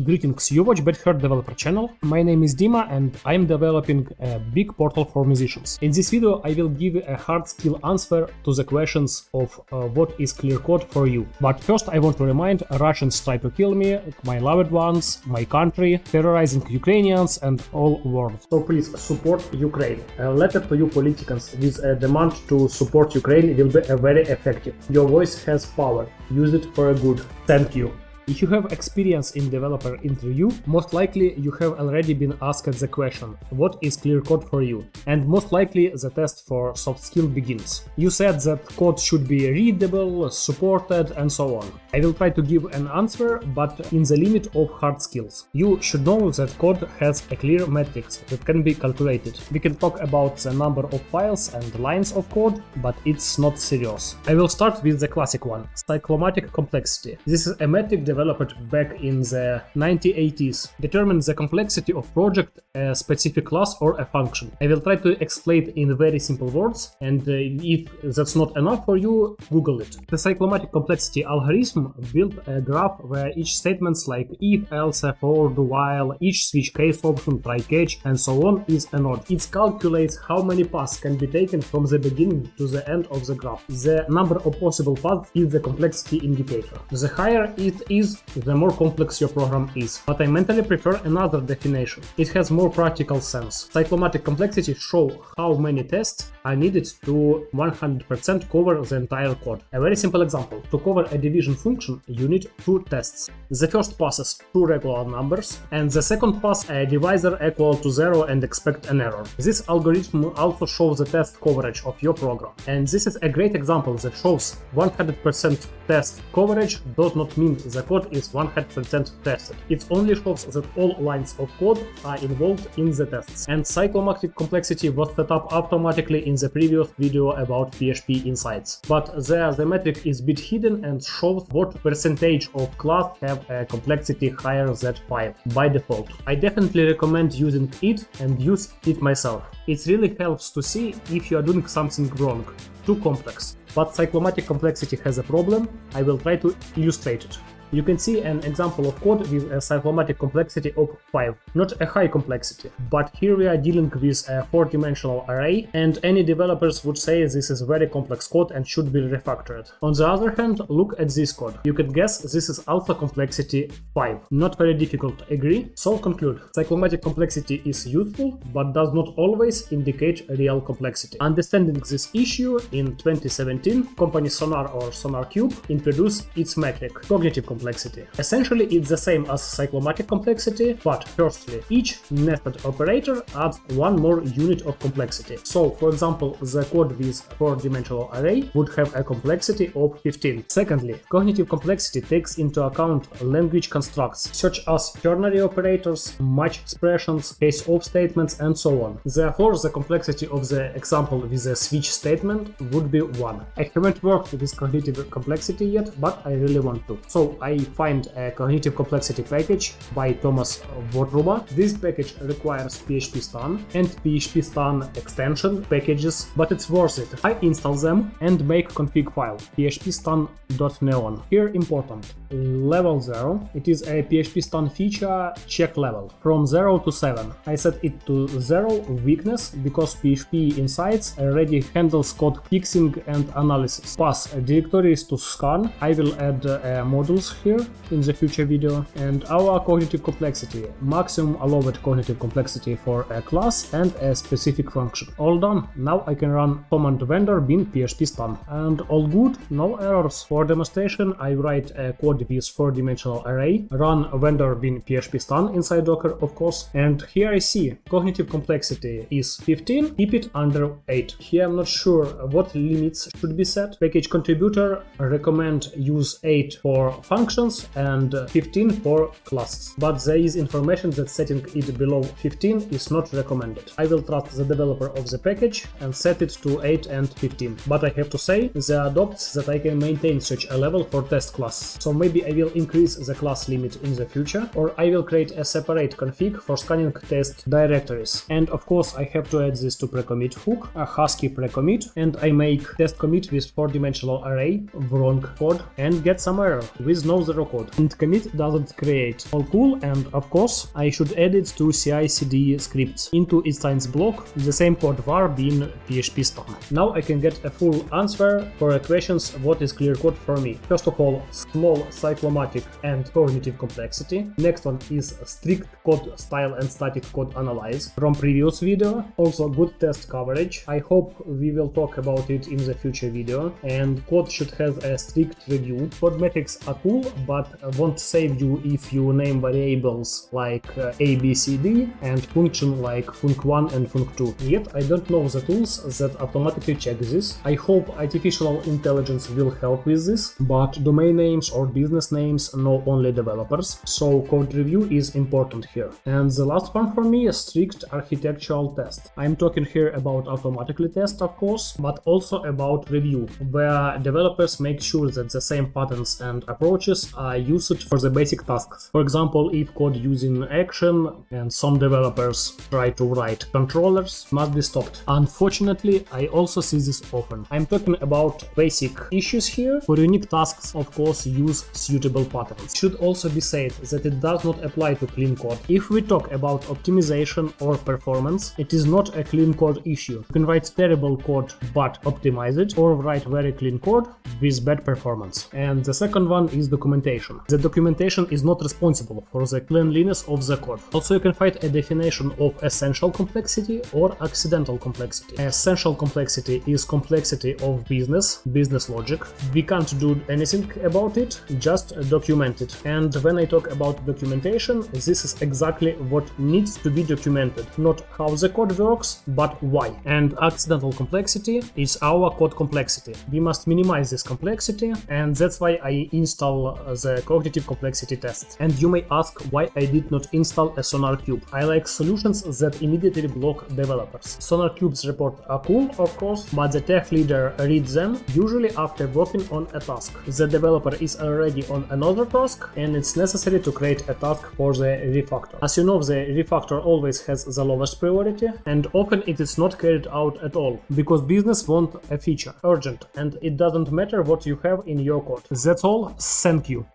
Greetings, you watch BadHeart Developer channel. My name is Dima and I'm developing a big portal for musicians. In this video I will give a hard skill answer to the questions of what is clear code for you. But first I want to remind Russians try to kill me, my loved ones, my country, terrorizing Ukrainians and all world. So please support Ukraine. A letter to you politicians with a demand to support Ukraine will be very effective. Your voice has power. Use it for a good. Thank you. If you have experience in developer interview, most likely you have already been asked the question, what is clear code for you? And most likely the test for soft skill begins. You said that code should be readable, supported and so on. I will try to give an answer, but in the limit of hard skills. You should know that code has a clear metrics that can be calculated. We can talk about the number of files and lines of code, but it's not serious. I will start with the classic one, cyclomatic complexity. This is a metric developed back in the 1980s, determines the complexity of project, a specific class or a function. I will try to explain in very simple words, and if that's not enough for you, Google it. The cyclomatic complexity algorithm built a graph where each statements like if, else, for, do while, each switch case option, try catch, and so on is a node. It calculates how many paths can be taken from the beginning to the end of the graph. The number of possible paths is the complexity indicator. The higher it is, the more complex your program is. But I mentally prefer another definition. It has more practical sense. Cyclomatic complexity shows how many tests are needed to 100% cover the entire code. A very simple example. To cover a division function, you need 2 tests. The first passes 2 regular numbers, and the second pass a divisor equal to 0 and expect an error. This algorithm also shows the test coverage of your program. And this is a great example that shows 100% test coverage does not mean the code is 100% tested. It only shows that all lines of code are involved in the tests. And cyclomatic complexity was set up automatically in the previous video about PHP insights. But there the metric is a bit hidden and shows what percentage of class have a complexity higher than 5 by default. I definitely recommend using it and use it myself. It really helps to see if you are doing something wrong, too complex. But cyclomatic complexity has a problem. I will try to illustrate it. You can see an example of code with a cyclomatic complexity of 5, not a high complexity, but here we are dealing with a 4-dimensional array, and any developers would say this is very complex code and should be refactored. On the other hand, look at this code. You can guess this is also complexity 5. Not very difficult, agree? So conclude. Cyclomatic complexity is useful, but does not always indicate real complexity. Understanding this issue, in 2017, company Sonar or SonarCube introduced its metric, cognitive complexity. Essentially, it's the same as cyclomatic complexity, but firstly, each nested operator adds one more unit of complexity. So, for example, the code with 4-dimensional array would have a complexity of 15. Secondly, cognitive complexity takes into account language constructs, such as ternary operators, match expressions, case-of statements, and so on. Therefore, the complexity of the example with a switch statement would be 1. I haven't worked with cognitive complexity yet, but I really want to. So, I find a cognitive complexity package by Thomas Wotruba. This package requires PHP Stan and PHP Stan extension packages, but it's worth it. I install them and make config file phpstan.neon. Here important, level 0. It is a PHP Stan feature check level from 0 to 7. I set it to 0 weakness because PHP Insights already handles code fixing and analysis. Pass directories to scan. I will add modules here in the future video. And our cognitive complexity, maximum allowed cognitive complexity for a class and a specific function. All done. Now I can run command vendor bin php stan, and all good, no errors. For demonstration I write a code with 4-dimensional array, run vendor bin php stan inside Docker of course, and here I see cognitive complexity is 15, keep it under 8. Here I'm not sure what limits should be set. Package contributor recommend use 8 for functions and 15 for classes, but there is information that setting it below 15 is not recommended. I will trust the developer of the package and set it to 8 and 15, but I have to say there are adopts that I can maintain such a level for test class, so maybe I will increase the class limit in the future, or I will create a separate config for scanning test directories. And of course I have to add this to precommit hook, a husky precommit, and I make test commit with 4-dimensional array, wrong code, and get some error with no no zero code, and commit doesn't create. All cool, and of course I should add it to CI/CD scripts into instance block, the same code var being PHP storm. Now I can get a full answer for the questions what is clear code for me. First of all, small cyclomatic and cognitive complexity. Next one is strict code style and static code analyze from previous video. Also good test coverage. I hope we will talk about it in the future video. And code should have a strict review. Code metrics are cool, but won't save you if you name variables like a, b, c, d and function like func1 and func2. Yet I don't know the tools that automatically check this. I hope artificial intelligence will help with this, but domain names or business names know only developers, so code review is important here. And the last one for me, a strict architectural test. I'm talking here about automatically test, of course, but also about review, where developers make sure that the same patterns and approaches are used for the basic tasks. For example, if code using action and some developers try to write controllers, must be stopped. Unfortunately, I also see this often. I'm talking about basic issues here. For unique tasks, of course, use suitable patterns. It should also be said that it does not apply to clean code. If we talk about optimization or performance, it is not a clean code issue. You can write terrible code but optimize it, or write very clean code with bad performance. And the second one is documentation. The documentation is not responsible for the cleanliness of the code. Also, you can find a definition of essential complexity or accidental complexity. Essential complexity is complexity of business logic. We can't do anything about it, just document it. And when I talk about documentation, this is exactly what needs to be documented. Not how the code works, but why. And accidental complexity is our code complexity. We must minimize this complexity, and that's why I install the cognitive complexity test. And you may ask why I did not install a Sonar Cube. I like solutions that immediately block developers. Sonar Cube's report are cool, of course, but the tech leader reads them usually after working on a task. The developer is already on another task, and it's necessary to create a task for the refactor. As you know, the refactor always has the lowest priority, and often it is not carried out at all, because business wants a feature urgent, and it doesn't matter what you have in your code. That's all, thank you.